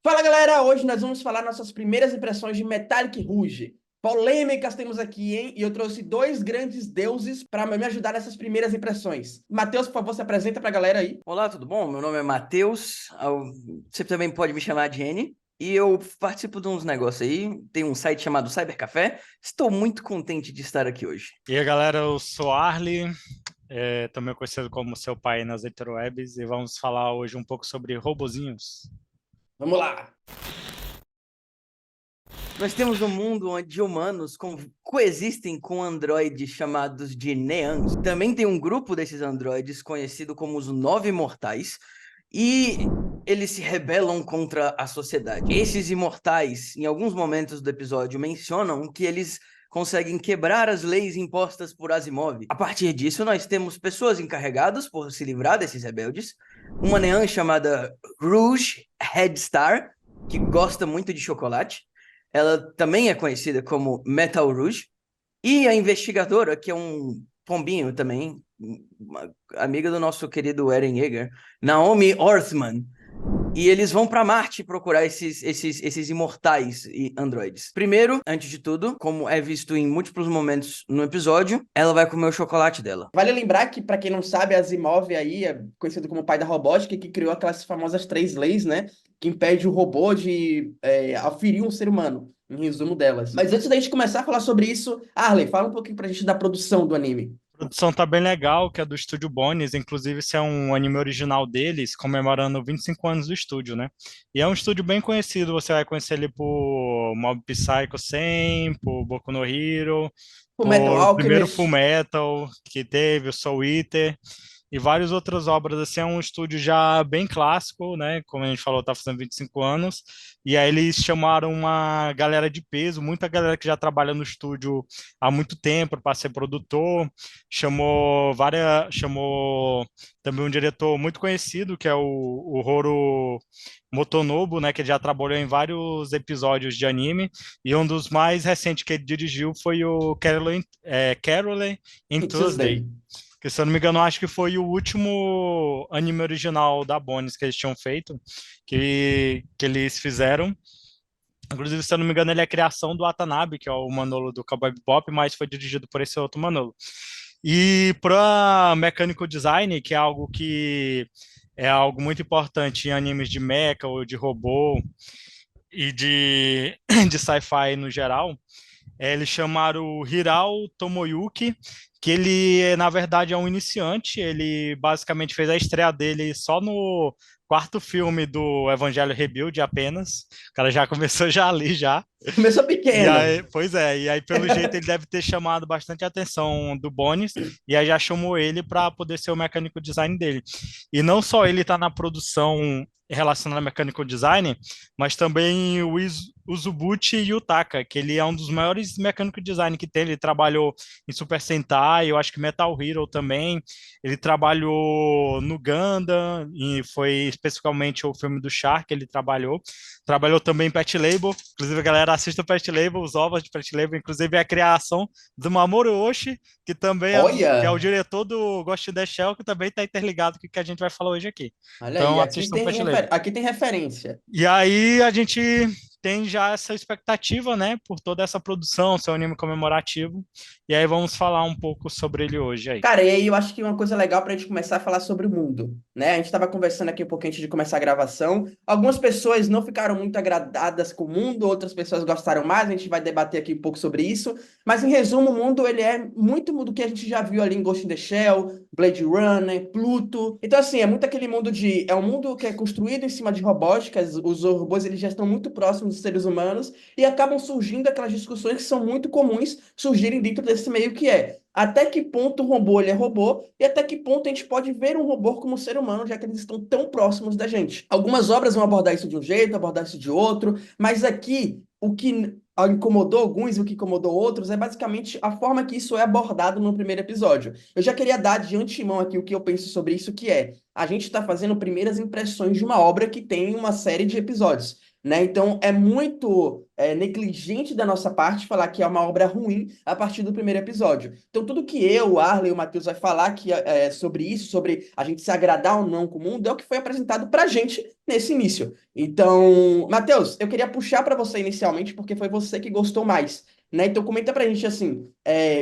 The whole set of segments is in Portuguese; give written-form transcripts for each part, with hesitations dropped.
Fala galera, hoje nós vamos falar nossas primeiras impressões de Metallic Rouge. Polêmicas temos aqui, hein? E eu trouxe dois grandes deuses para me ajudar nessas primeiras impressões. Matheus, por favor, se apresenta para a galera aí. Olá, tudo bom? Meu nome é Matheus. Você também pode me chamar de N. E eu participo de uns negócios aí. Tem um site chamado Cybercafé. Estou muito contente de estar aqui hoje. E aí, galera, eu sou Arley, também conhecido como seu pai nas interwebs, e vamos falar hoje um pouco sobre robozinhos. Vamos lá. Nós temos um mundo onde humanos coexistem com androides chamados de Neans. Também tem um grupo desses androides conhecido como os Nove Imortais. E eles se rebelam contra a sociedade. Esses imortais, em alguns momentos do episódio, mencionam que eles conseguem quebrar as leis impostas por Asimov. A partir disso, nós temos pessoas encarregadas por se livrar desses rebeldes. Uma neã chamada Rouge Headstar, que gosta muito de chocolate. Ela também é conhecida como Metal Rouge. E a investigadora, que é um pombinho também, uma amiga do nosso querido Eren Yeager, Naomi Orthman. E eles vão para Marte procurar esses imortais e androides. Primeiro, antes de tudo, como é visto em múltiplos momentos no episódio, ela vai comer o chocolate dela. Vale lembrar que, para quem não sabe, Asimov aí é conhecido como o pai da robótica, que criou aquelas famosas três leis, né? Que impede o robô de aferir um ser humano, em resumo delas. Mas antes da gente começar a falar sobre isso, Arley, fala um pouquinho pra gente da produção do anime. A produção tá bem legal, que é do estúdio Bones, inclusive esse é um anime original deles, comemorando 25 anos do estúdio, né? E é um estúdio bem conhecido, você vai conhecer ele por Mob Psycho 100, por Boku no Hero, O Metal por o primeiro Alchemist. Fullmetal que teve, o Soul Eater, e várias outras obras. Assim, é um estúdio já bem clássico, né? Como a gente falou, tá fazendo 25 anos. E aí eles chamaram uma galera de peso, muita galera que já trabalha no estúdio há muito tempo para ser produtor. Chamou também um diretor muito conhecido, que é o Horo Motonobu, né? Que já trabalhou em vários episódios de anime. E um dos mais recentes que ele dirigiu foi o Carole in Tuesday. Tuesday. Que, se eu não me engano, acho que foi o último anime original da Bones que eles tinham feito, que eles fizeram. Inclusive, se eu não me engano, ele é a criação do Watanabe, que é o Manolo do Cowboy Bebop, mas foi dirigido por esse outro Manolo. E para Mechanical Design, que é algo muito importante em animes de mecha ou de robô e de sci-fi no geral, eles chamaram o Hirao Tomoyuki, que ele, na verdade, é um iniciante. Ele basicamente fez a estreia dele só no quarto filme do Evangelho Rebuild apenas. O cara já começou já ali, já. Começou E pequeno. aí, pois é, e aí pelo jeito ele deve ter chamado bastante a atenção do Bones, e aí já chamou ele para poder ser o mecânico design dele. E não só ele está na produção relacionada ao mecânico design, mas também o Uzubuchi Yutaka, que ele é um dos maiores mecânico design que tem. Ele trabalhou em Super Sentai, eu acho que Metal Hero também. Ele trabalhou no Gundam, e foi especificamente o filme do Shark, ele trabalhou. Trabalhou também em Pet Label. Inclusive, a galera assiste o Pet Label, os ovos de Pet Label. Inclusive, é a criação do Mamoru Oshii, que também que é o Olha, diretor do Ghost in the Shell, que também está interligado com o que a gente vai falar hoje aqui. olha aí, Então, assistam o Pet Label. aqui tem referência. E aí, a gente tem já essa expectativa, né, por toda essa produção, seu anime comemorativo. E aí, vamos falar um pouco sobre ele hoje aí. Cara, e aí eu acho que uma coisa legal pra gente começar a falar sobre o mundo, né? A gente tava conversando aqui um pouquinho antes de começar a gravação. Algumas pessoas não ficaram muito agradadas com o mundo, outras pessoas gostaram mais, a gente vai debater aqui um pouco sobre isso. Mas em resumo, o mundo ele é muito do que a gente já viu ali em Ghost in the Shell, Blade Runner, Pluto. Então assim, é muito aquele mundo de é um mundo que é construído em cima de robóticas, os robôs eles já estão muito próximos dos seres humanos e acabam surgindo aquelas discussões que são muito comuns surgirem dentro desse meio que é até que ponto o robô ele é robô e até que ponto a gente pode ver um robô como ser humano, já que eles estão tão próximos da gente. Algumas obras vão abordar isso de um jeito, abordar isso de outro, mas aqui o que incomodou alguns e o que incomodou outros é basicamente a forma que isso é abordado no primeiro episódio. Eu já queria dar de antemão aqui o que eu penso sobre isso, que é a gente está fazendo primeiras impressões de uma obra que tem uma série de episódios. né? Então é muito negligente da nossa parte falar que é uma obra ruim a partir do primeiro episódio. Então tudo que eu, o Arley e o Matheus vai falar que sobre isso, sobre a gente se agradar ou não com o mundo, é o que foi apresentado pra gente nesse início. Então, Matheus, eu queria puxar pra você inicialmente porque foi você que gostou mais. Né? Então comenta pra gente assim,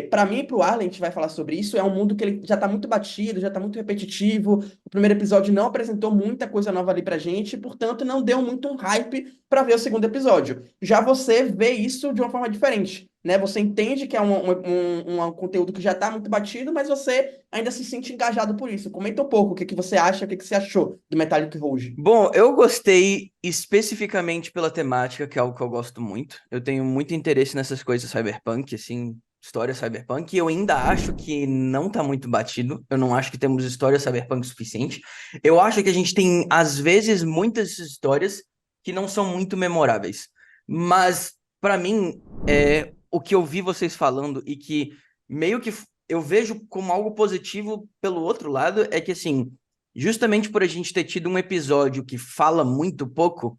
para mim e pro Arlen, a gente vai falar sobre isso, é um mundo que ele já tá muito batido, já tá muito repetitivo, o primeiro episódio não apresentou muita coisa nova ali pra gente, portanto não deu muito um hype pra ver o segundo episódio. Já você vê isso de uma forma diferente, né? Você entende que é um conteúdo que já tá muito batido, mas você ainda se sente engajado por isso. Comenta um pouco o que que você acha, o que que você achou do Metallic Rouge. Bom, eu gostei especificamente pela temática, que é algo que eu gosto muito. Eu tenho muito interesse nessas coisas cyberpunk, assim, história cyberpunk, e eu ainda acho que não tá muito batido. Eu não acho que temos história cyberpunk suficiente. Eu acho que a gente tem, às vezes, muitas histórias que não são muito memoráveis. Mas, pra mim, o que eu vi vocês falando e que meio que eu vejo como algo positivo pelo outro lado é que, assim, justamente por a gente ter tido um episódio que fala muito pouco,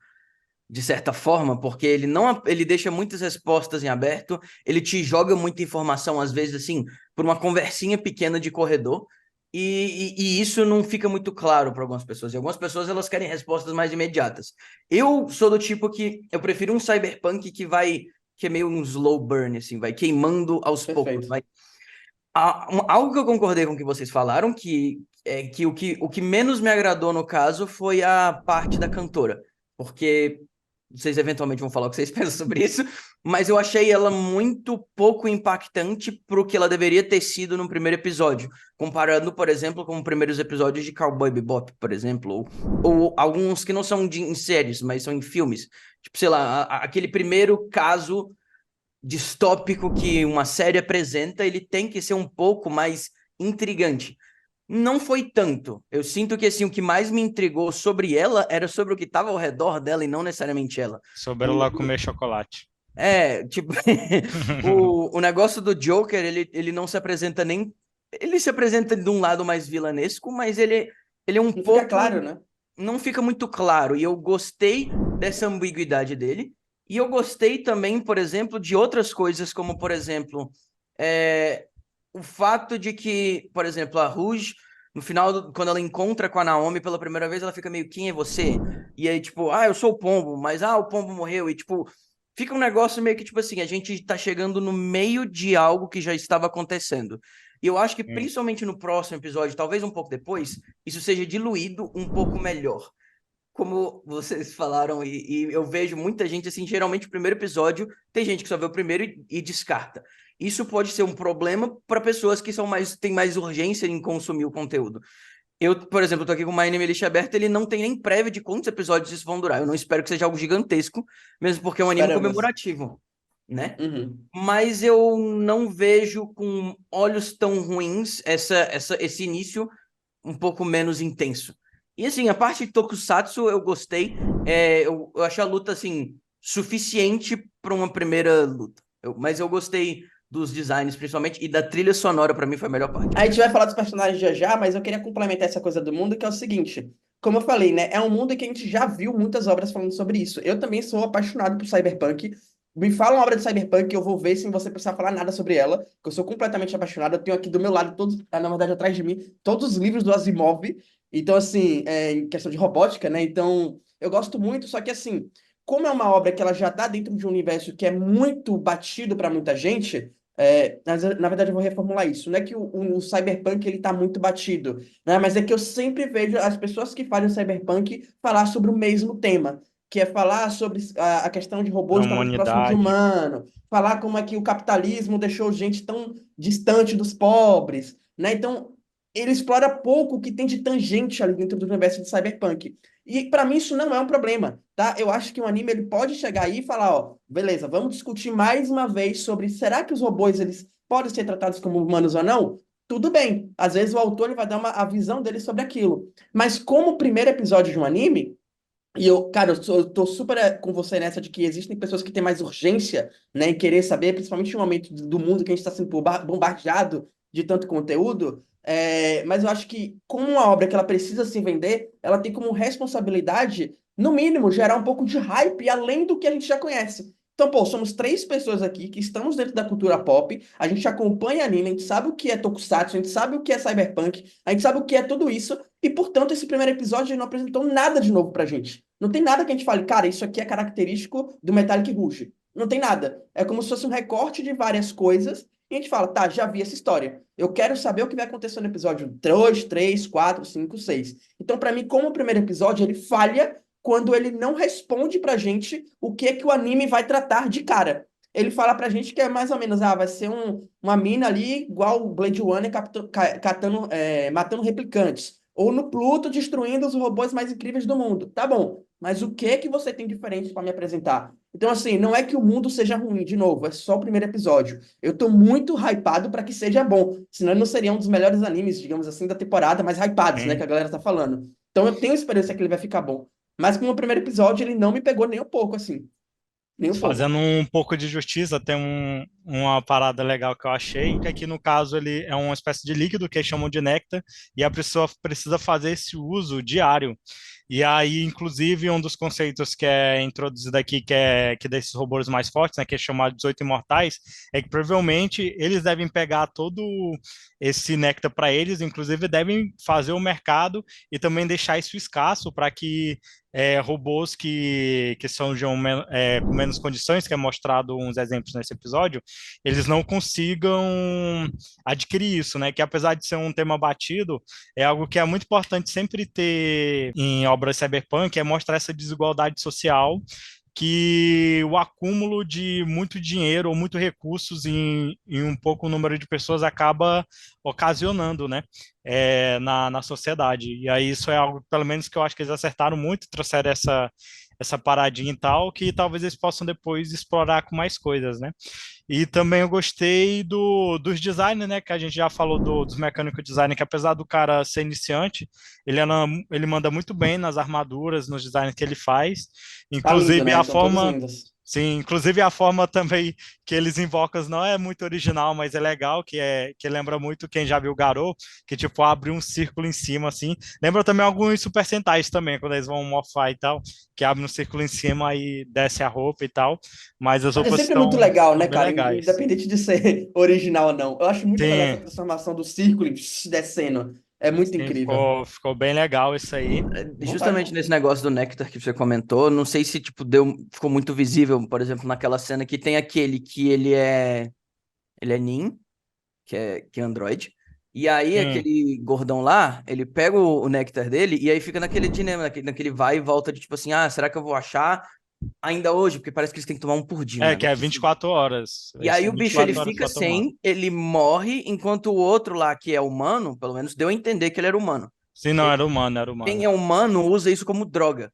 de certa forma, porque ele não ele deixa muitas respostas em aberto, ele te joga muita informação, às vezes, assim, por uma conversinha pequena de corredor, e isso não fica muito claro para algumas pessoas. E algumas pessoas elas querem respostas mais imediatas. Eu sou do tipo que eu prefiro um cyberpunk que é meio um slow burn, assim, vai queimando aos poucos, Perfeito. vai algo que eu concordei com o que vocês falaram, que o que menos me agradou no caso foi a parte da cantora. Porque vocês eventualmente vão falar o que vocês pensam sobre isso, mas eu achei ela muito pouco impactante para o que ela deveria ter sido no primeiro episódio. Comparando, por exemplo, com os primeiros episódios de Cowboy Bebop, por exemplo, ou alguns que não são em séries, mas são em filmes. Tipo, sei lá, aquele primeiro caso distópico que uma série apresenta, ele tem que ser um pouco mais intrigante. Não foi tanto. Eu sinto que assim, o que mais me intrigou sobre ela era sobre o que estava ao redor dela e não necessariamente ela. Sobre O, ela comer chocolate. tipo, o negócio do Joker, ele não se apresenta nem. Ele se apresenta de um lado mais vilanesco, mas ele é um Não fica pouco. claro, né? Não fica muito claro. E eu gostei dessa ambiguidade dele. E eu gostei também, por exemplo, de outras coisas, como, por exemplo, é, o fato de que, por exemplo, a Rouge, no final, quando ela encontra com a Naomi pela primeira vez, ela fica meio, quem é você? E aí, tipo, eu sou o Pombo, mas, o Pombo morreu. E, tipo, fica um negócio meio que, tipo assim, a gente tá chegando no meio de algo que já estava acontecendo. E eu acho que, Hum. principalmente no próximo episódio, talvez um pouco depois, isso seja diluído um pouco melhor. Como vocês falaram, e eu vejo muita gente assim, geralmente o primeiro episódio, tem gente que só vê o primeiro e descarta. Isso pode ser um problema para pessoas que têm mais urgência em consumir o conteúdo. Eu, por exemplo, tô aqui com o My Anime List aberto, ele não tem nem prévia de quantos episódios isso vão durar. Eu não espero que seja algo gigantesco, mesmo porque é um anime Esperamos. comemorativo, né? Uhum. Mas eu não vejo com olhos tão ruins esse início um pouco menos intenso. E assim, a parte de Tokusatsu eu gostei. Eu achei a luta assim suficiente para uma primeira luta. Mas eu gostei dos designs, principalmente, e da trilha sonora para mim foi a melhor parte. A gente vai falar dos personagens já já, mas eu queria complementar essa coisa do mundo, que é o seguinte. Como eu falei, né? É um mundo que a gente já viu muitas obras falando sobre isso. Eu também sou apaixonado por Cyberpunk. Me fala uma obra de Cyberpunk, eu vou ver sem você precisar falar nada sobre ela, que eu sou completamente apaixonado. Eu tenho aqui do meu lado, todos, na verdade, atrás de mim, todos os livros do Asimov. Então, assim, em questão de robótica, né? Então, eu gosto muito, só que assim, como é uma obra que ela já está dentro de um universo que é muito batido para muita gente, na verdade, eu vou reformular isso. Não é que o cyberpunk ele tá muito batido, né? Mas é que eu sempre vejo as pessoas que fazem cyberpunk falar sobre o mesmo tema, que é falar sobre a questão de Da robôs estar muito próximo de humanidade. humano, falar como é que o capitalismo deixou gente tão distante dos pobres, né? Então, ele explora pouco o que tem de tangente ali dentro do universo de cyberpunk. E para mim isso não é um problema, tá? Eu acho que um anime ele pode chegar aí e falar, ó, beleza, vamos discutir mais uma vez sobre será que os robôs eles podem ser tratados como humanos ou não? Tudo bem. Às vezes o autor ele vai dar a visão dele sobre aquilo. Mas como primeiro episódio de um anime, e eu, cara, eu tô super com você nessa de que existem pessoas que têm mais urgência, né, em querer saber, principalmente no momento do mundo que a gente está sendo bombardeado de tanto conteúdo. Mas eu acho que, como uma obra que ela precisa se vender, ela tem como responsabilidade no mínimo, gerar um pouco de hype além do que a gente já conhece. Então, pô, somos três pessoas aqui que estamos dentro da cultura pop, a gente acompanha anime, a gente sabe o que é tokusatsu, a gente sabe o que é cyberpunk, a gente sabe o que é tudo isso, e, portanto, esse primeiro episódio ele não apresentou nada de novo pra gente. Não tem nada que a gente fale, cara, isso aqui é característico do Metallic Rouge. Não tem nada. É como se fosse um recorte de várias coisas, e a gente fala, tá, já vi essa história. Eu quero saber o que vai acontecer no episódio 2, 3, 4, 5, 6. Então, pra mim, como o primeiro episódio, ele falha quando ele não responde pra gente o que é que o anime vai tratar de cara. Ele fala pra gente que é mais ou menos, vai ser uma mina ali igual o Blade Runner matando replicantes. Ou no Pluto destruindo os robôs mais incríveis do mundo. Tá bom, mas o que é que você tem diferente para me apresentar? Então, assim, não é que o mundo seja ruim, de novo, é só o primeiro episódio. Eu tô muito hypado para que seja bom, senão ele não seria um dos melhores animes, digamos assim, da temporada, mais hypados, né, que Sim. a galera tá falando. Então eu tenho esperança que ele vai ficar bom. Mas como o primeiro episódio, ele não me pegou nem um pouco, assim. Nem um pouco. Fazendo um pouco de justiça, tem uma parada legal que eu achei, que aqui no caso ele é uma espécie de líquido que eles chamam de néctar, e a pessoa precisa fazer esse uso diário. E aí, inclusive, um dos conceitos que é introduzido aqui, que desses robôs mais fortes, né, que é chamado de 18 imortais, é que provavelmente eles devem pegar todo esse néctar para eles, inclusive devem fazer o mercado e também deixar isso escasso para que robôs que são com menos condições, que é mostrado uns exemplos nesse episódio, eles não consigam adquirir isso, né? Que apesar de ser um tema batido, é algo que é muito importante sempre ter em obras cyberpunk, é mostrar essa desigualdade social que o acúmulo de muito dinheiro ou muito recursos em um pouco número de pessoas acaba ocasionando, né, na sociedade. E aí isso é algo, pelo menos, que eu acho que eles acertaram muito, trouxeram essa paradinha e tal, que talvez eles possam depois explorar com mais coisas, né? E também eu gostei dos designs, né? Que a gente já falou dos mecânicos design, que apesar do cara ser iniciante, ele manda muito bem nas armaduras, nos designs que ele faz. Tá lindo, Inclusive né? a Estão todas forma. lindas. Sim, inclusive a forma também que eles invocam não é muito original, mas é legal, que lembra muito quem já viu Garou, que tipo abre um círculo em cima assim. Lembra também alguns Super Sentais também, quando eles vão morfar e tal, que abre um círculo em cima e desce a roupa e tal, mas as Mas é roupas sempre muito legal, estão né, bem cara? legais. Independente de ser original ou não. Eu acho muito legal essa Sim, transformação do círculo e descendo. É muito sim, incrível. ficou bem legal isso aí. Justamente Vontade. nesse negócio do néctar que você comentou, não sei se tipo ficou muito visível, por exemplo, naquela cena que tem aquele que ele é Nin, que é Android. E aí Sim. aquele gordão lá, ele pega o néctar dele e aí fica naquele dilema, naquele vai e volta de tipo assim, será que eu vou achar ainda hoje? Porque parece que eles têm que tomar um por dia, um É, que é negócio assim. 24 horas. E Eles aí têm o vinte e bicho ele quatro horas fica para tomar. sem, ele morre, enquanto o outro lá, que é humano, pelo menos deu a entender que ele era humano. Sim, não, era humano, era Quem humano. é humano usa isso como droga.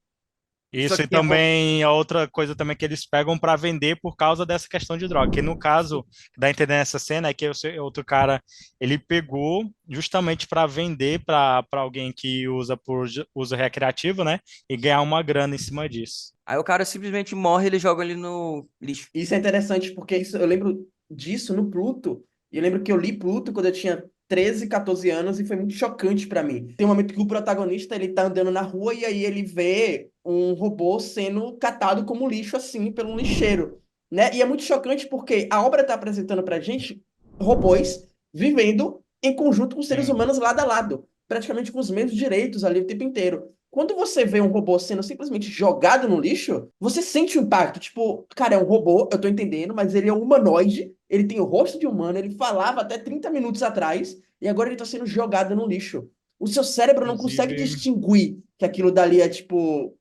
Só Isso, que e tem a... também a outra coisa também que eles pegam para vender por causa dessa questão de droga. Que no caso, dá a entender nessa cena, é que o outro cara, ele pegou justamente para vender para alguém que usa por uso recreativo, né? E ganhar uma grana em cima disso. Aí o cara simplesmente morre, ele joga ele no lixo. Isso é interessante porque eu lembro disso no Pluto. E eu lembro que eu li Pluto quando eu tinha 13, 14 anos e foi muito chocante pra mim. Tem um momento que o protagonista ele tá andando na rua e aí ele vê um robô sendo catado como lixo assim pelo lixeiro, né? E é muito chocante porque a obra tá apresentando pra gente robôs vivendo em conjunto com seres Sim, humanos lado a lado, praticamente com os mesmos direitos ali o tempo inteiro. Quando você vê um robô sendo simplesmente jogado no lixo, você sente o impacto. Tipo, cara, é um robô, eu tô entendendo, mas ele é um humanoide, ele tem o rosto de humano, ele falava até 30 minutos atrás, e agora ele tá sendo jogado no lixo. O seu cérebro não consegue inclusive, distinguir que aquilo dali é tipo,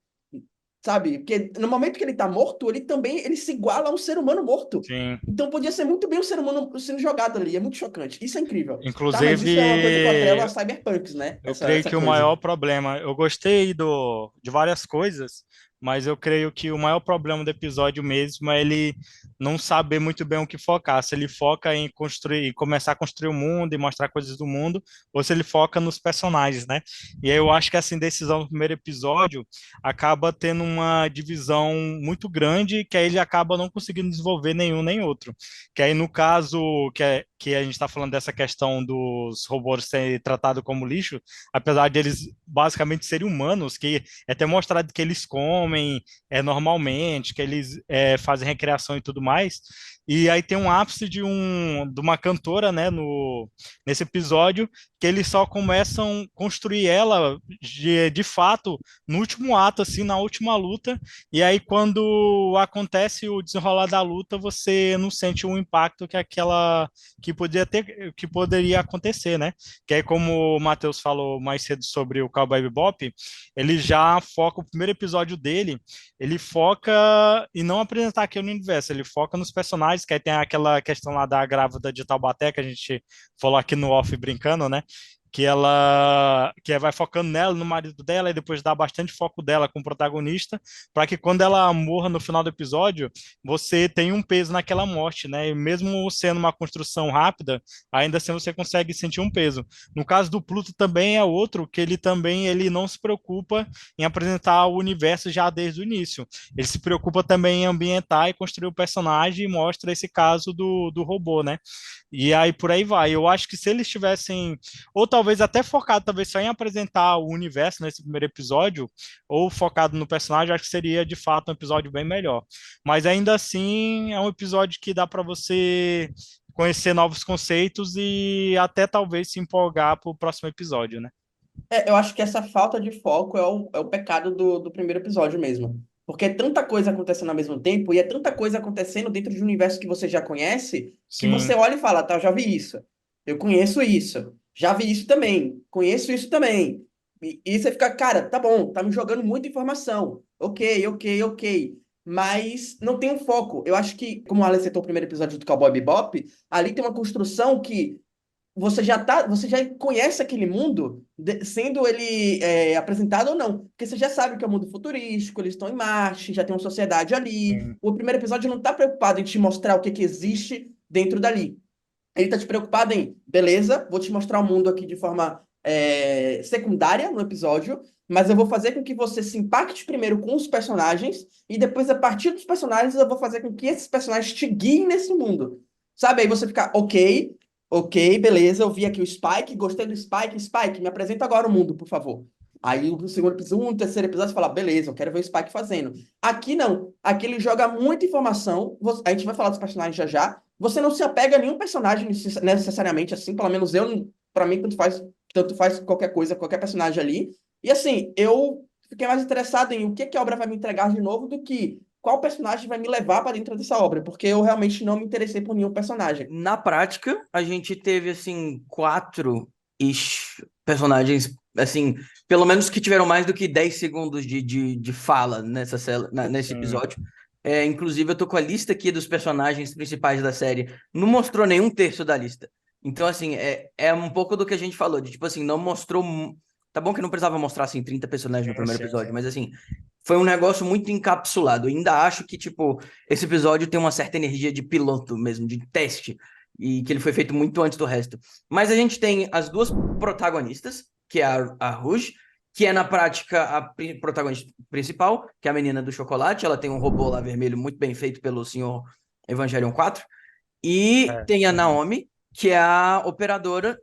sabe? Porque no momento que ele tá morto, ele se iguala a um ser humano morto. sim. Então podia ser muito bem um ser humano sendo jogado ali. É muito chocante. Isso é incrível. Tá, mas isso é uma coisa que eu atrelo a Inclusive, cyberpunks, né? eu Essa, creio essa que o coisa. maior problema, eu gostei de várias coisas, mas eu creio que o maior problema do episódio mesmo é ele não saber muito bem o que focar. Se ele foca em construir, começar a construir o mundo e mostrar coisas do mundo, ou se ele foca nos personagens, né? E aí eu acho que essa indecisão no primeiro episódio acaba tendo uma divisão muito grande, que aí ele acaba não conseguindo desenvolver nenhum nem outro. Que aí no caso, que é que a gente está falando dessa questão dos robôs serem tratados como lixo, apesar de eles basicamente serem humanos, que é até mostrado que eles comem normalmente, que eles fazem recreação e tudo mais. E aí tem um ápice de uma cantora, né, nesse episódio, que eles só começam a construir ela de fato no último ato, assim, na última luta. E aí, quando acontece o desenrolar da luta, você não sente o impacto que poderia acontecer, né? Que aí, como o Matheus falou mais cedo sobre o Cowboy Bebop, ele já foca o primeiro episódio dele, ele foca em não apresentar aquilo no universo, ele foca nos personagens, que aí tem aquela questão lá da grávida de Taubaté, que a gente falou aqui no off brincando, né? Que vai focando nela, no marido dela, e depois dá bastante foco dela com o protagonista, para que quando ela morra no final do episódio, você tenha um peso naquela morte, né? E mesmo sendo uma construção rápida, ainda assim você consegue sentir um peso. No caso do Pluto também é outro, que ele não se preocupa em apresentar o universo já desde o início. Ele se preocupa também em ambientar e construir o personagem e mostra esse caso do robô, né? E aí por aí vai. Eu acho que se eles tivessem, ou talvez até focado talvez só em apresentar o universo nesse primeiro episódio, ou focado no personagem, acho que seria de fato um episódio bem melhor. Mas ainda assim é um episódio que dá para você conhecer novos conceitos e até talvez se empolgar para o próximo episódio, né? Eu acho que essa falta de foco é o pecado do primeiro episódio mesmo. Porque é tanta coisa acontecendo ao mesmo tempo e é tanta coisa acontecendo dentro de um universo que você já conhece que você Sim, olha e fala, tá, eu já vi isso. Eu conheço isso. Já vi isso também. Conheço isso também. E você fica, cara, tá bom, tá me jogando muita informação. Ok, ok, ok. Mas não tem um foco. Eu acho que, como o Alex citou o primeiro episódio do Cowboy Bebop, ali tem uma construção que você já conhece aquele mundo, sendo ele apresentado ou não. Porque você já sabe que é um mundo futurístico, eles estão em Marte, já tem uma sociedade ali. sim. O primeiro episódio não está preocupado em te mostrar o que, que existe dentro dali. Ele está te preocupado em, beleza, vou te mostrar o mundo aqui de forma secundária no episódio, mas eu vou fazer com que você se impacte primeiro com os personagens, e depois, a partir dos personagens, eu vou fazer com que esses personagens te guiem nesse mundo. Sabe? Aí você fica, ok, ok, beleza, eu vi aqui o Spike, gostei do Spike, Spike, me apresenta agora o mundo, por favor. Aí o segundo episódio, o terceiro episódio, você fala, beleza, eu quero ver o Spike fazendo. Aqui não. Aqui ele joga muita informação. A gente vai falar dos personagens já já. Você não se apega a nenhum personagem necessariamente assim, pelo menos eu, pra mim, tanto faz qualquer coisa, qualquer personagem ali. E assim, eu fiquei mais interessado em o que que a obra vai me entregar de novo do que qual personagem vai me levar para dentro dessa obra, porque eu realmente não me interessei por nenhum personagem. Na prática, a gente teve, assim, quatro personagens, assim, pelo menos que tiveram mais do que 10 segundos de fala nesse Sim. episódio. Inclusive, eu tô com a lista aqui dos personagens principais da série. Não mostrou nenhum terço da lista. Então, assim, é um pouco do que a gente falou, de tipo assim, não mostrou. Tá bom que não precisava mostrar, assim, 30 personagens no Sim, primeiro sim. episódio, mas, assim, foi um negócio muito encapsulado. Eu ainda acho que, tipo, esse episódio tem uma certa energia de piloto mesmo, de teste, e que ele foi feito muito antes do resto. Mas a gente tem as duas protagonistas, que é a Rouge, que é na prática a protagonista principal, que é a menina do chocolate. Ela tem um robô lá vermelho muito bem feito pelo senhor Evangelion 4. E É. tem a Uhum. Naomi, que é a operadora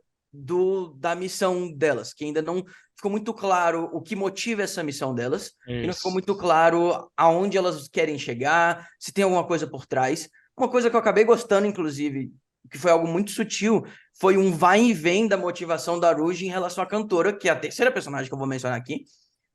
da missão delas, que ainda não ficou muito claro o que motiva essa missão delas, e não ficou Isso. muito claro aonde elas querem chegar, se tem alguma coisa por trás. Uma coisa que eu acabei gostando, inclusive, que foi algo muito sutil, foi um vai e vem da motivação da Rouge em relação à cantora, que é a terceira personagem que eu vou mencionar aqui,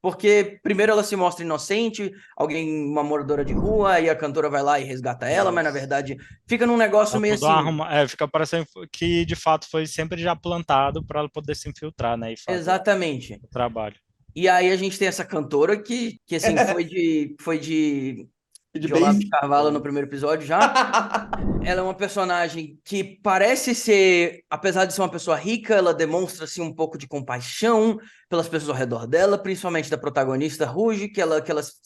porque primeiro ela se mostra inocente, uma moradora de rua, e a cantora vai lá e resgata ela, mas na Isso. verdade fica num negócio Tá meio tudo assim. arrumado. Fica parecendo que de fato foi sempre já plantado para ela poder se infiltrar, né, e fazer Exatamente. o trabalho. E aí a gente tem essa cantora que assim, De de Olavo de base. Carvalho no primeiro episódio já. Ela é uma personagem que parece ser, apesar de ser uma pessoa rica, ela demonstra assim, um pouco de compaixão pelas pessoas ao redor dela, principalmente da protagonista Ruge, que ela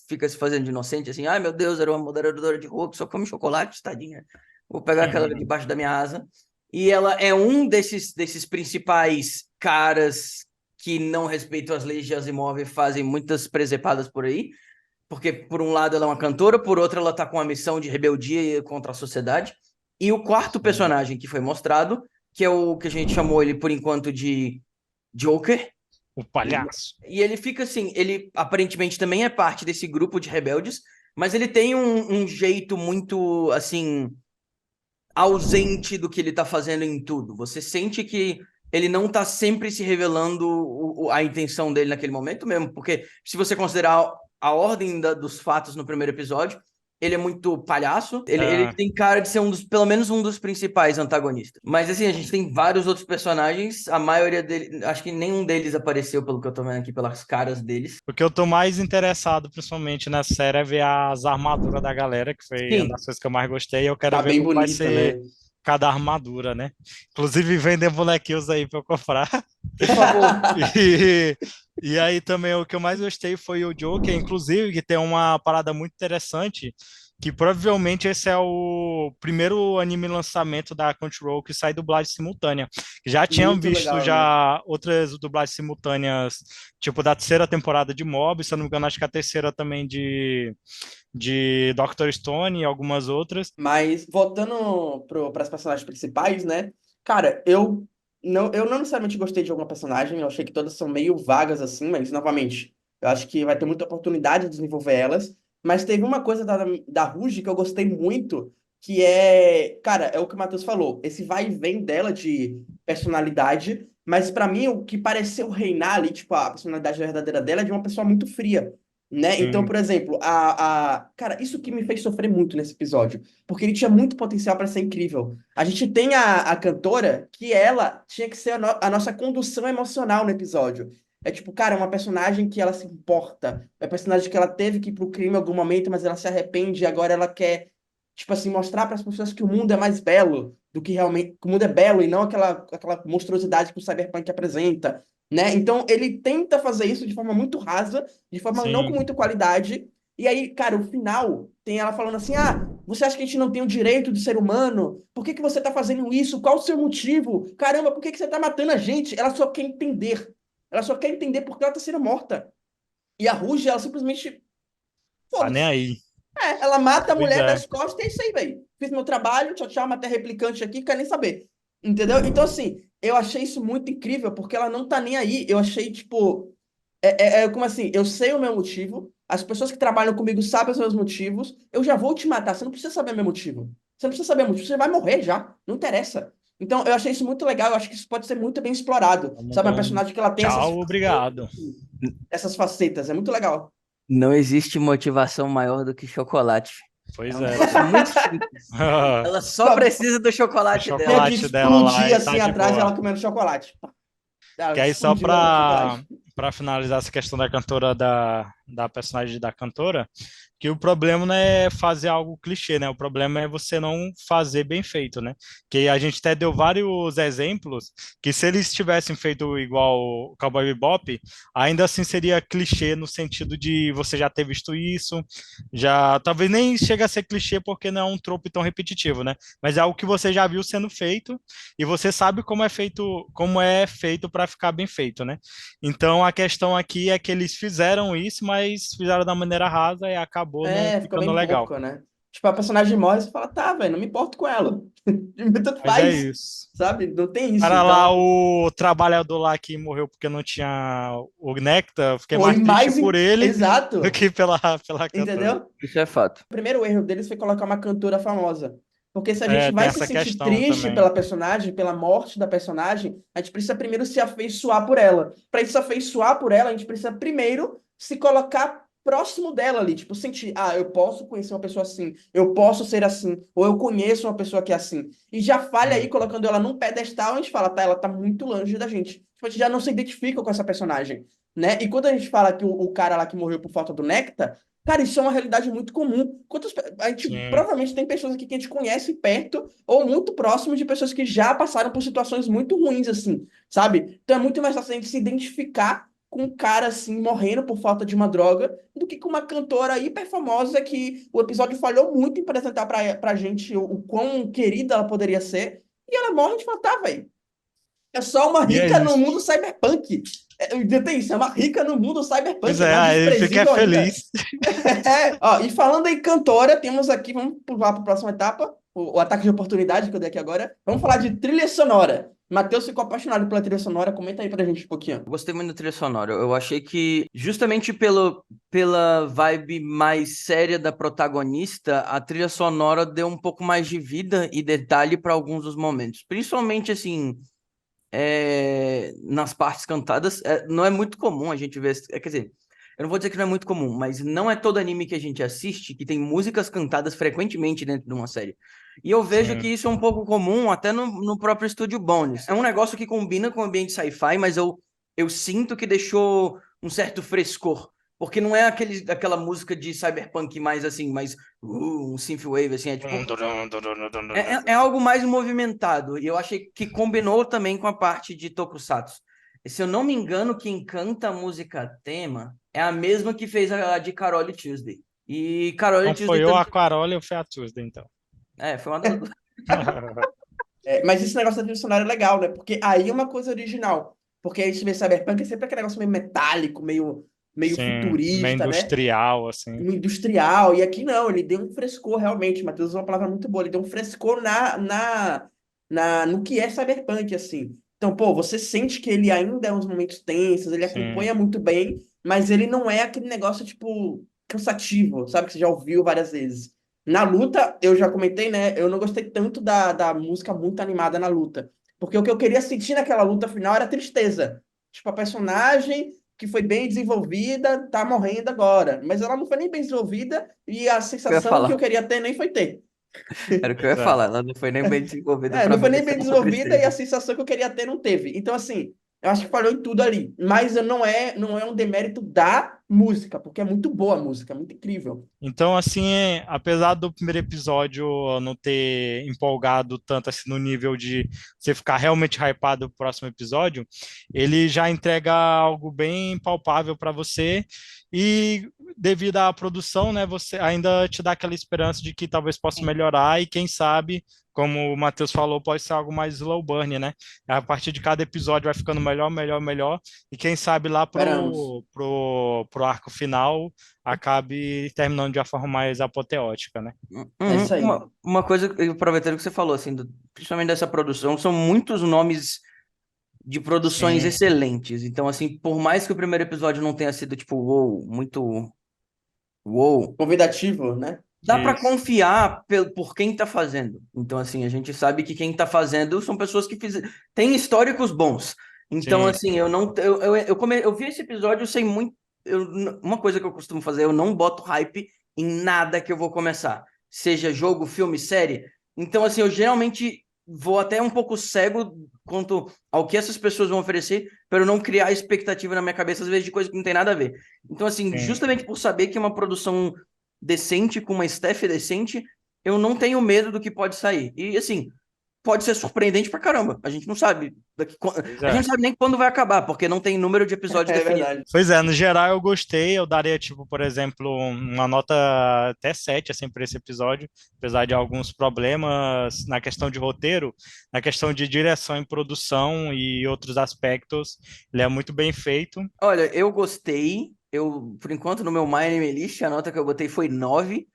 fica se fazendo de inocente, assim, ai meu Deus, era uma moderadora de rua que só come chocolate, tadinha. Vou pegar aquela Uhum. debaixo da minha asa. E ela é um desses principais caras que não respeitam as leis de Asimov e fazem muitas presepadas por aí. Porque, por um lado, ela é uma cantora, por outro, ela tá com uma missão de rebeldia contra a sociedade. E o quarto Sim. personagem que foi mostrado que é o que a gente chamou ele por enquanto de Joker. O palhaço. E ele fica assim, ele aparentemente também é parte desse grupo de rebeldes, mas ele tem um jeito muito, assim, ausente do que ele tá fazendo em tudo. Você sente que ele não tá sempre se revelando a intenção dele naquele momento mesmo, porque se você considerar a ordem dos fatos no primeiro episódio, ele é muito palhaço, ele tem cara de ser pelo menos um dos principais antagonistas. Mas assim, a gente tem vários outros personagens, a maioria deles, acho que nenhum deles apareceu pelo que eu tô vendo aqui, pelas caras deles. O que eu tô mais interessado, principalmente nessa série, é ver as armaduras da galera, que foi uma Sim, das coisas que eu mais gostei. Eu quero Tá ver bem como vai bonita, ser né? cada armadura, né? Inclusive, vendem bonequinhos aí pra eu comprar. por favor. E, e aí também o que eu mais gostei foi o Joker, inclusive, que tem uma parada muito interessante, que provavelmente esse é o primeiro anime lançamento da Crunchyroll que sai dublagem simultânea. Já tinham Muito visto legal, né? já outras dublagens simultâneas, tipo da terceira temporada de Mob, se eu não me engano, acho que a terceira também de Dr. Stone e algumas outras. Mas voltando para as personagens principais, né? Cara, eu não necessariamente gostei de alguma personagem, eu achei que todas são meio vagas assim, mas novamente, eu acho que vai ter muita oportunidade de desenvolver elas. Mas teve uma coisa da Ruge que eu gostei muito, que é, cara, é o que o Matheus falou, esse vai e vem dela de personalidade, mas pra mim o que pareceu reinar ali, tipo, a personalidade verdadeira dela é de uma pessoa muito fria. Né? Então, Sim, por exemplo, cara, isso que me fez sofrer muito nesse episódio, porque ele tinha muito potencial para ser incrível. A gente tem a cantora que ela tinha que ser a nossa condução emocional no episódio. É tipo, cara, é uma personagem que ela se importa, é uma personagem que ela teve que ir pro crime em algum momento, mas ela se arrepende e agora ela quer, tipo assim, mostrar para as pessoas que o mundo é mais belo do que realmente, que o mundo é belo e não aquela monstruosidade que o Cyberpunk apresenta. Né? Então ele tenta fazer isso de forma muito rasa, de forma não com sim. muita qualidade. E aí, cara, o final tem ela falando assim: ah, você acha que a gente não tem o direito de ser humano? Por que que você tá fazendo isso? Qual o seu motivo? Caramba, por que que você tá matando a gente? Ela só quer entender. Ela só quer entender porque ela tá sendo morta. E a Ruge, ela simplesmente. Tá nem Foda-se. aí. Ela mata a Pois mulher é. das costas e é isso aí, velho. Fiz meu trabalho, tchau, tchau, matei a replicante aqui, quer nem saber. Entendeu? Então, assim, eu achei isso muito incrível, porque ela não tá nem aí. Eu achei, tipo. Como assim? Eu sei o meu motivo, as pessoas que trabalham comigo sabem os meus motivos, eu já vou te matar, você não precisa saber meu motivo. Você não precisa saber o motivo, você vai morrer já, não interessa. Então, eu achei isso muito legal, eu acho que isso pode ser muito bem explorado. Vamos Sabe, uma dar um personagem que ela tem tchau, obrigado. essas facetas, é muito legal. Não existe motivação maior do que chocolate. É Pois um é. negócio muito simples. Ela só precisa do O chocolate Tinha dela. que chocolate dela lá explodir e tá assim de atrás boa. ela comendo chocolate. Ela Que aí só explodiu ela comendo chocolate. para finalizar essa questão da cantora da personagem da cantora, que o problema não é fazer algo clichê, né? O problema é você não fazer bem feito, né? Que a gente até deu vários exemplos que se eles tivessem feito igual o Cowboy Bebop, ainda assim seria clichê no sentido de você já ter visto isso, já talvez nem chega a ser clichê porque não é um trope tão repetitivo, né? Mas é algo que você já viu sendo feito e você sabe como é feito para ficar bem feito, né? Então a questão aqui é que eles fizeram isso, mas fizeram da maneira rasa e acabou não Ficou ficando bem legal. pouco, né? Tipo, a personagem morre e você fala, tá, velho, não me importo com ela. Tanto Mas é faz, isso. sabe? Não tem isso. Para lá, Então, o trabalhador lá que morreu porque não tinha o néctar, eu fiquei foi mais triste mais por ele do exato, que pela cantora. entendeu? Isso é fato. O primeiro erro deles foi colocar uma cantora famosa. Porque se a gente É, tem vai se essa sentir questão triste também. pela personagem, pela morte da personagem, a gente precisa primeiro se afeiçoar por ela. Para se afeiçoar por ela, a gente precisa primeiro se colocar próximo dela ali. Tipo, sentir, ah, eu posso conhecer uma pessoa assim, eu posso ser assim, ou eu conheço uma pessoa que é assim. E já falha aí, Sim, colocando ela num pedestal, a gente fala, tá, ela tá muito longe da gente. Tipo, a gente já não se identifica com essa personagem. Né? E quando a gente fala que o cara lá que morreu por falta do néctar, cara, isso é uma realidade muito comum. A gente sim. provavelmente tem pessoas aqui que a gente conhece perto ou muito próximo de pessoas que já passaram por situações muito ruins, assim, sabe? Então é muito mais fácil a gente se identificar com um cara, assim, morrendo por falta de uma droga, do que com uma cantora hiper famosa que o episódio falhou muito em apresentar pra gente o quão querida ela poderia ser. E ela morre de fala, tá, velho. É só uma E é rica no isso. mundo cyberpunk. Tem isso, é uma rica no mundo Pois cyberpunk, é é, mais aí ele fica desprezível ainda. feliz. Ó, e falando em cantora, temos aqui, vamos pular para a próxima etapa. o ataque de oportunidade que eu dei aqui agora. Vamos falar de trilha sonora. Matheus ficou apaixonado pela trilha sonora. Comenta aí pra gente um pouquinho. Gostei muito da trilha sonora. Eu achei que, justamente pela vibe mais séria da protagonista, a trilha sonora deu um pouco mais de vida e detalhe para alguns dos momentos. Principalmente, assim, nas partes cantadas. Não é muito comum a gente ver... quer dizer, eu não vou dizer que não é muito comum, mas não é todo anime que a gente assiste que tem músicas cantadas frequentemente dentro de uma série. E eu vejo Sim. que isso é um pouco comum até no próprio Estúdio Bones. É um negócio que combina com o ambiente sci-fi, mas eu sinto que deixou um certo frescor. Porque não é aquela música de cyberpunk mais assim, mais um synthwave, assim, é algo mais movimentado. E eu achei que combinou também com a parte de Tokusatsu. E se eu não me engano, quem canta a música tema é a mesma que fez a de Carole Tuesday. E Carole Então Tuesday foi eu, também. a Quaroli e o Fea Tuesday, então. Foi uma das. Mas esse negócio da trilha sonora é legal, né? Porque aí é uma coisa original. Porque a gente vê Cyberpunk é sempre aquele negócio meio metálico, meio Sim, meio futurista, né? industrial, assim. Industrial. E aqui não, ele deu um frescor realmente. Matheus usou uma palavra muito boa. Ele deu um frescor no que é Cyberpunk, assim. Então, pô, você sente que ele ainda é uns momentos tensos, ele Sim, acompanha muito bem, mas ele não é aquele negócio, tipo, cansativo, sabe? Que você já ouviu várias vezes. Na luta, eu já comentei, né? Eu não gostei tanto da música muito animada na luta. Porque o que eu queria sentir naquela luta final era tristeza. Tipo, a personagem que foi bem desenvolvida tá morrendo agora. Mas ela não foi nem bem desenvolvida e a Eu ia sensação que eu falar. queria ter nem foi ter. Era o que eu ia pois é. falar. Ela não foi nem bem desenvolvida É, para não foi nem merecer bem nossa desenvolvida e a tristeza. sensação que eu queria ter não teve. Então, assim, eu acho que falhou em tudo ali. Mas não é um demérito da música, porque é muito boa a música, é muito incrível. Então, assim, apesar do primeiro episódio eu não ter empolgado tanto assim no nível de você ficar realmente hypado pro próximo episódio, ele já entrega algo bem palpável para você e devido à produção, né, você ainda te dá aquela esperança de que talvez possa melhorar e quem sabe, como o Matheus falou, pode ser algo mais slow burn, né? A partir de cada episódio vai ficando melhor, melhor, melhor e quem sabe lá Esperamos. pro arco final acabe terminando de uma forma mais apoteótica, né? É isso aí. Uma coisa, aproveitando que você falou, assim, principalmente dessa produção, são muitos nomes de produções Sim, excelentes. Então, assim, por mais que o primeiro episódio não tenha sido, tipo, uou, muito uou, Convidativo, né? dá para isso. confiar por quem tá fazendo. Então, assim, a gente sabe que quem tá fazendo são pessoas que têm históricos bons. Então, Sim, assim, eu não. Eu vi esse episódio, eu sei muito. Uma coisa que eu costumo fazer, eu não boto hype em nada que eu vou começar. Seja jogo, filme, série. Então, assim, eu geralmente vou até um pouco cego quanto ao que essas pessoas vão oferecer, para eu não criar expectativa na minha cabeça, às vezes, de coisa que não tem nada a ver. Então, assim, sim. justamente por saber que é uma produção decente, com uma staff decente, eu não tenho medo do que pode sair. E assim, pode ser surpreendente pra caramba. A gente não sabe. Pois A gente é. não sabe nem quando vai acabar, porque não tem número de episódios É definido. verdade. Pois é, no geral eu gostei, eu daria, tipo, por exemplo, uma nota até 7, assim, para esse episódio, apesar de alguns problemas na questão de roteiro, na questão de direção e produção e outros aspectos, ele é muito bem feito. Olha, eu gostei. Por enquanto, no meu My Anime List, a nota que eu botei foi 9,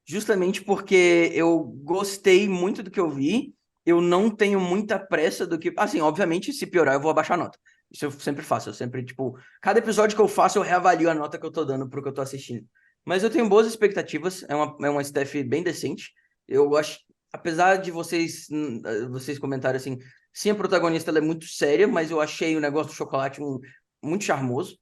justamente porque eu gostei muito do que eu vi. Eu não tenho muita pressa do que. Assim, obviamente, se piorar, eu vou abaixar a nota. Isso eu sempre faço. Eu sempre, tipo, cada episódio que eu faço, eu reavalio a nota que eu tô dando pro que eu tô assistindo. Mas eu tenho boas expectativas. É uma staff bem decente. Eu acho. Apesar de vocês comentarem assim, sim, a protagonista ela é muito séria, mas eu achei o negócio do chocolate muito charmoso.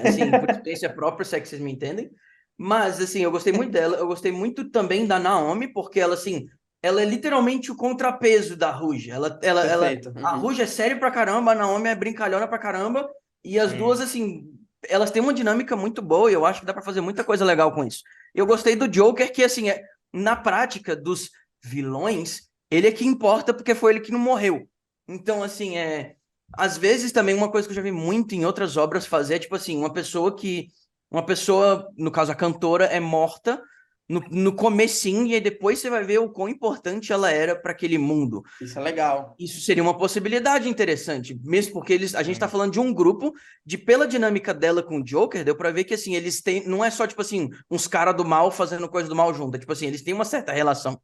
Assim, por experiência própria, se é que vocês me entendem. Mas, assim, eu gostei muito dela. Eu gostei muito também da Naomi, porque ela, assim, ela é literalmente o contrapeso da Ruge. Perfeito. A Uhum. Ruge é séria pra caramba, a Naomi é brincalhona pra caramba. E as duas, Sim, assim, elas têm uma dinâmica muito boa e eu acho que dá pra fazer muita coisa legal com isso. Eu gostei do Joker, que, assim, na prática dos vilões, ele é que importa porque foi ele que não morreu. Então, assim, às vezes também uma coisa que eu já vi muito em outras obras fazer é tipo assim, uma pessoa, no caso a cantora, é morta no comecinho e aí depois você vai ver o quão importante ela era para aquele mundo. Isso é legal. Isso seria uma possibilidade interessante, mesmo porque a gente tá sim, falando de um grupo pela dinâmica dela com o Joker, deu pra ver que assim, eles têm, não é só tipo assim, uns caras do mal fazendo coisa do mal junto, é, tipo assim, eles têm uma certa relação.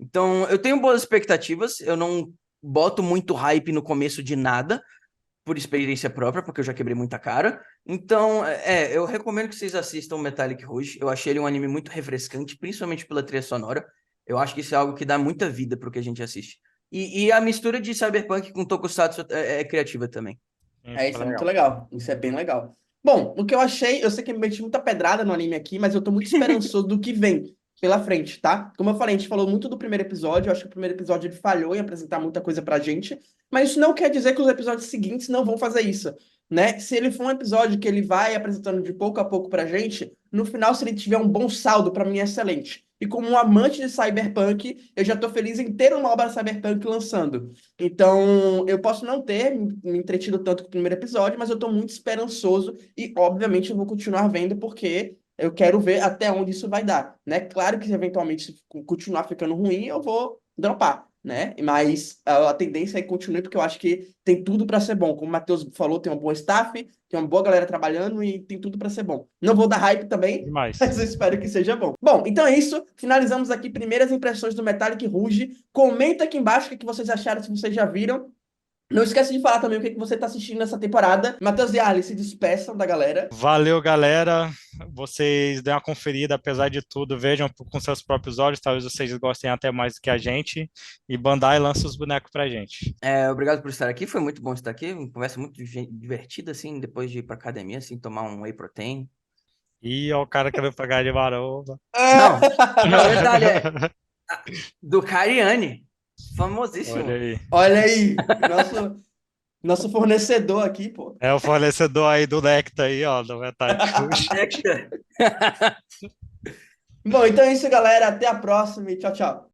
Então, eu tenho boas expectativas, eu não boto muito hype no começo de nada, por experiência própria, porque eu já quebrei muita cara. Então, eu recomendo que vocês assistam Metallic Rouge. Eu achei ele um anime muito refrescante, principalmente pela trilha sonora. Eu acho que isso é algo que dá muita vida pro que a gente assiste. E a mistura de cyberpunk com tokusatsu é criativa também. É, Fica isso é muito legal. legal. Isso é bem legal. Bom, o que eu achei, eu sei que eu meti muita pedrada no anime aqui, mas eu tô muito esperançoso do que vem pela frente, tá? Como eu falei, a gente falou muito do primeiro episódio, eu acho que o primeiro episódio ele falhou em apresentar muita coisa pra gente, mas isso não quer dizer que os episódios seguintes não vão fazer isso, né? Se ele for um episódio que ele vai apresentando de pouco a pouco pra gente, no final, se ele tiver um bom saldo, pra mim é excelente. E como um amante de cyberpunk, eu já tô feliz em ter uma obra cyberpunk lançando. Então, eu posso não ter me entretido tanto com o primeiro episódio, mas eu tô muito esperançoso e, obviamente, eu vou continuar vendo porque eu quero ver até onde isso vai dar, né? Claro que se eventualmente se continuar ficando ruim, eu vou dropar, né? Mas a tendência é que continue porque eu acho que tem tudo para ser bom. Como o Matheus falou, tem um bom staff, tem uma boa galera trabalhando e tem tudo para ser bom. Não vou dar hype também, Demais. mas eu espero que seja bom. Bom, então é isso. Finalizamos aqui primeiras impressões do Metallic Rouge. Comenta aqui embaixo o que vocês acharam, se vocês já viram. Não esquece de falar também o que você está assistindo nessa temporada. Matheus e Arlen, se despeçam da galera. Valeu, galera. Vocês deem uma conferida, apesar de tudo. Vejam com seus próprios olhos. Talvez vocês gostem até mais do que a gente. E Bandai lança os bonecos pra gente. Obrigado por estar aqui, foi muito bom estar aqui. Uma conversa muito divertida, assim, depois de ir pra academia, assim, tomar um whey protein. E ó, o cara querendo pagar de maromba. Não, não, detalhe do Cariani, Olha famosíssimo. aí. Olha aí, nosso fornecedor aqui, pô. É o fornecedor aí do Nectar aí, ó, do Metallic Rouge. Nectar. Bom, então é isso, galera. Até a próxima e tchau, tchau.